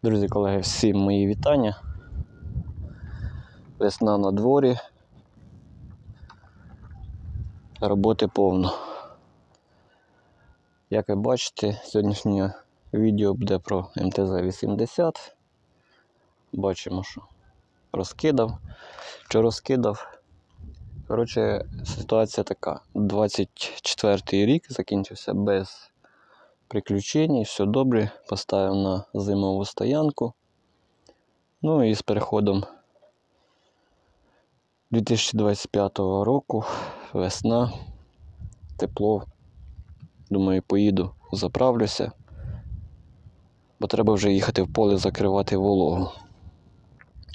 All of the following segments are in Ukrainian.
Друзі, колеги, всім мої вітання. Весна на дворі. Роботи повно. Як ви бачите, сьогоднішнє відео буде про МТЗ-80. Бачимо, що розкидав. Що розкидав? Коротше, ситуація така. 24-й рік закінчився без приключень, все добре. Поставив на зимову стоянку. Ну і з переходом 2025 року, весна, тепло. Думаю, поїду, заправлюся, бо треба вже їхати в поле закривати вологу.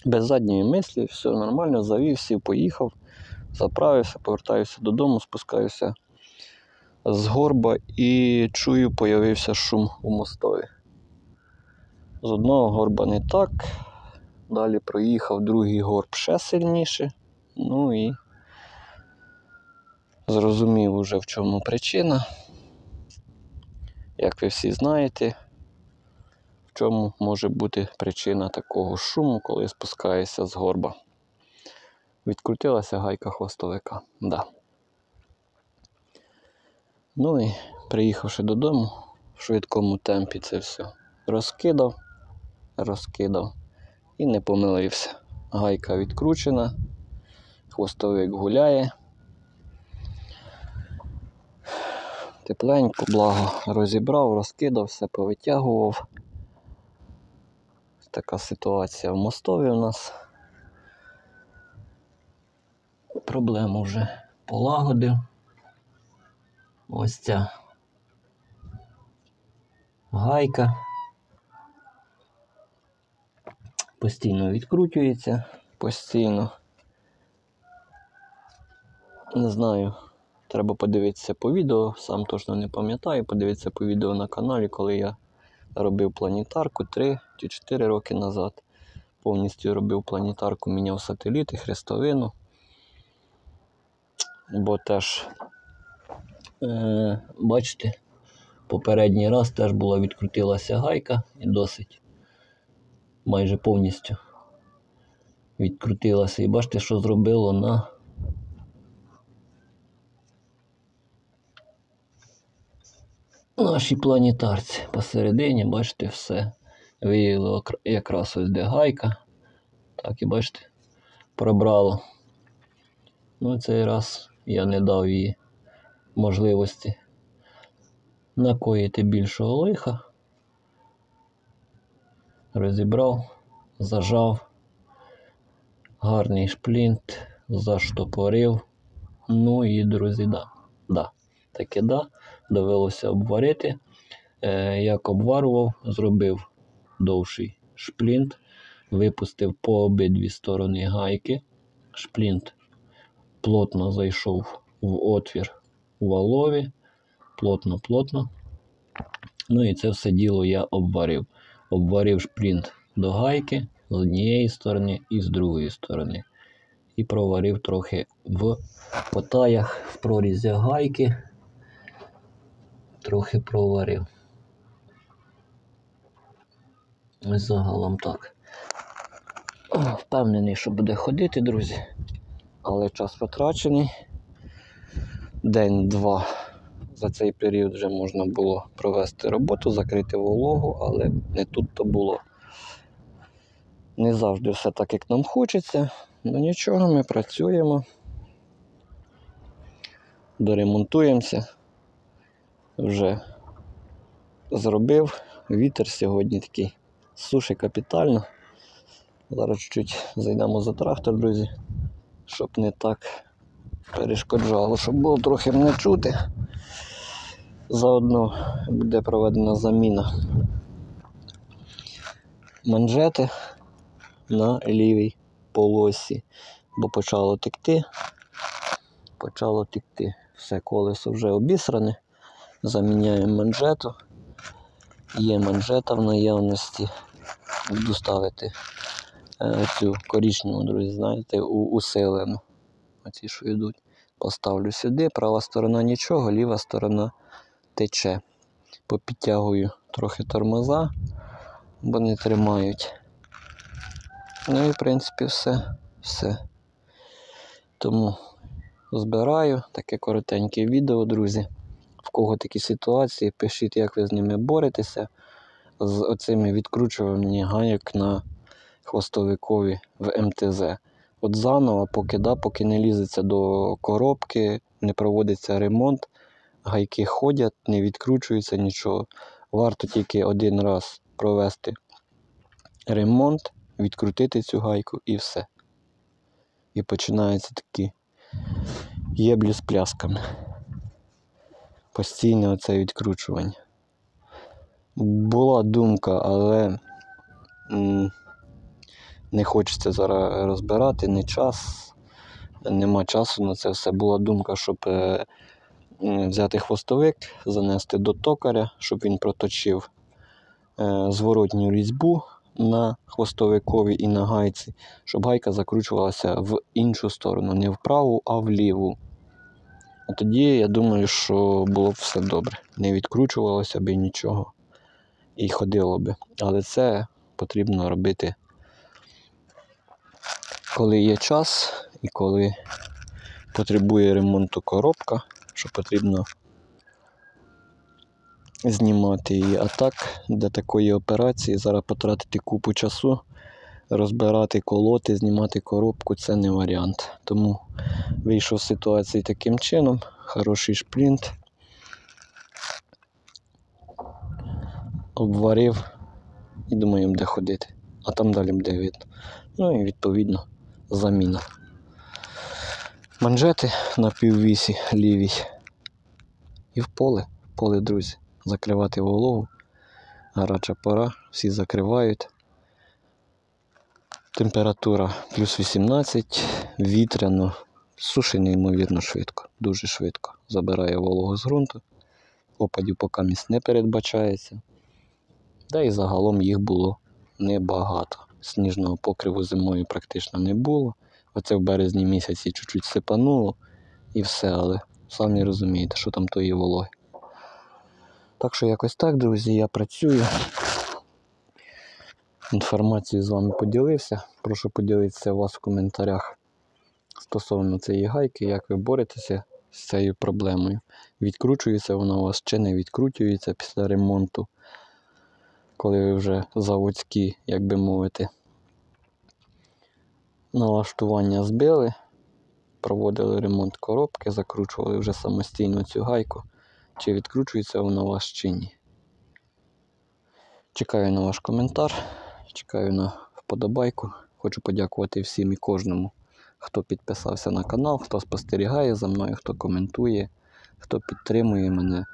Без задньої мислі, все нормально, завів, сів, поїхав, заправився, повертаюся додому, спускаюся з горба і чую, появився шум у мостові. З одного горба не так, далі проїхав другий горб ще сильніше, ну і зрозумів уже, в чому причина. Як ви всі знаєте, в чому може бути причина такого шуму, коли спускаєшся з горба. Відкрутилася гайка хвостовика. Да. Ну і приїхавши додому, в швидкому темпі це все розкидав і не помилився. Гайка відкручена, хвостовик гуляє. Тепленько, благо розібрав, розкидав, все повитягував. Така ситуація в мостові у нас. Проблему вже полагодив. Ось ця гайка постійно відкручується, постійно. Не знаю, треба подивитися по відео, сам точно не пам'ятаю, подивитися по відео на каналі, коли я робив планетарку 3 чи 4 роки назад. Повністю робив планетарку, міняв сателіти, хрестовину. Бо теж, бачите, попередній раз теж була відкрутилася гайка і досить майже повністю відкрутилася. І бачите, що зробило на нашій планетарці. Посередині, бачите, все виявило якраз ось де гайка. Так і бачите, пробрало. Ну цей раз я не дав їй можливості накоїти більшого лиха. Розібрав, зажав, гарний шплінт, заштопорив. Ну і, друзі, таки довелося обварити. Як обварував, зробив довший шплінт, випустив по обидві сторони гайки. Шплінт плотно зайшов в отвір у валові, плотно. Ну і це все діло я обварив. Обварив шплінт до гайки з однієї сторони і з другої сторони. І проварив трохи в потаях, в прорізях гайки. Трохи проварив. Ось загалом так. Впевнений, що буде ходити, друзі. Але час потрачений. День-два. За цей період вже можна було провести роботу, закрити вологу, але не тут-то було. Не завжди все так, як нам хочеться. Ну нічого, ми працюємо. Доремонтуємося. Вже зробив. Вітер сьогодні такий сушить капітально. Зараз чуть зайдемо за трактор, друзі, щоб не так перешкоджало, щоб було трохи не чути. Заодно буде проведена заміна манжети на лівій полосі, бо почало текти. Все колесо вже обісране. Заміняємо манжету. Є манжета в наявності. Буду ставити цю коричневу, друзі, знаєте, усилену. Оці, що йдуть. Поставлю сюди, права сторона нічого, ліва сторона тече. Попідтягую трохи тормоза, бо не тримають. Ну і в принципі все. Тому збираю таке коротеньке відео, друзі. В кого такі ситуації, пишіть, як ви з ними боретеся. З оцими відкручуваннями гайок на хвостовикові в МТЗ. От заново, поки не лізеться до коробки, не проводиться ремонт, гайки ходять, не відкручуються нічого. Варто тільки один раз провести ремонт, відкрутити цю гайку і все. І починаються такі єблі з плясками. Постійне оце відкручування. Була думка, але не хочеться зараз розбирати, не час, нема часу на це все. Була думка, щоб взяти хвостовик, занести до токаря, щоб він проточив зворотню різьбу на хвостовикові і на гайці, щоб гайка закручувалася в іншу сторону, не в праву, а в ліву. А тоді, я думаю, що було б все добре. Не відкручувалося б нічого і ходило б. Але це потрібно робити, коли є час і коли потребує ремонту коробка, що потрібно знімати її. А так, для такої операції зараз потратити купу часу, розбирати, колоти, знімати коробку – це не варіант. Тому вийшов з ситуації таким чином. Хороший шплінт. Обварив і думаю, буде ходити. А там далі буде видно. Ну і відповідно заміна. Манжети на піввісі лівій. І в поле, друзі. Закривати вологу. Гаряча пора, всі закривають. Температура плюс 18, вітряно. Сушить неймовірно швидко, дуже швидко. Забирає вологу з ґрунту. Опадів поки місць не передбачається. Да і загалом їх було небагато. Сніжного покриву зимою практично не було. Оце в березні місяці чуть-чуть сипануло і все, але самі розумієте, що там тої вологи. Так що якось так, друзі, я працюю. Інформацію з вами поділився. Прошу поділитися вас в коментарях стосовно цієї гайки, як ви боретеся з цією проблемою. Відкручується вона у вас чи не відкручується після ремонту, коли ви вже заводські, як би мовити, налаштування збили, проводили ремонт коробки, закручували вже самостійно цю гайку, чи відкручується вона у вас чи ні. Чекаю на ваш коментар, чекаю на вподобайку. Хочу подякувати всім і кожному, хто підписався на канал, хто спостерігає за мною, хто коментує, хто підтримує мене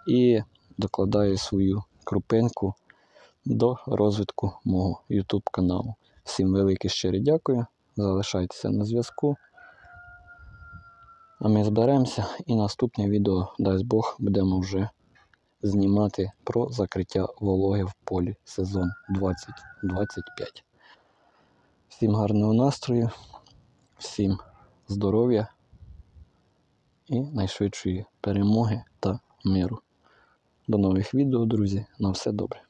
і докладає свою крупинку до розвитку мого YouTube каналу. Всім велике щире дякую, залишайтеся на зв'язку. А ми зберемося і наступне відео, дасть Бог, будемо вже знімати про закриття вологи в полі сезон 2025. Всім гарного настрою, всім здоров'я і найшвидшої перемоги та миру. До нових відео, друзі. На все добре.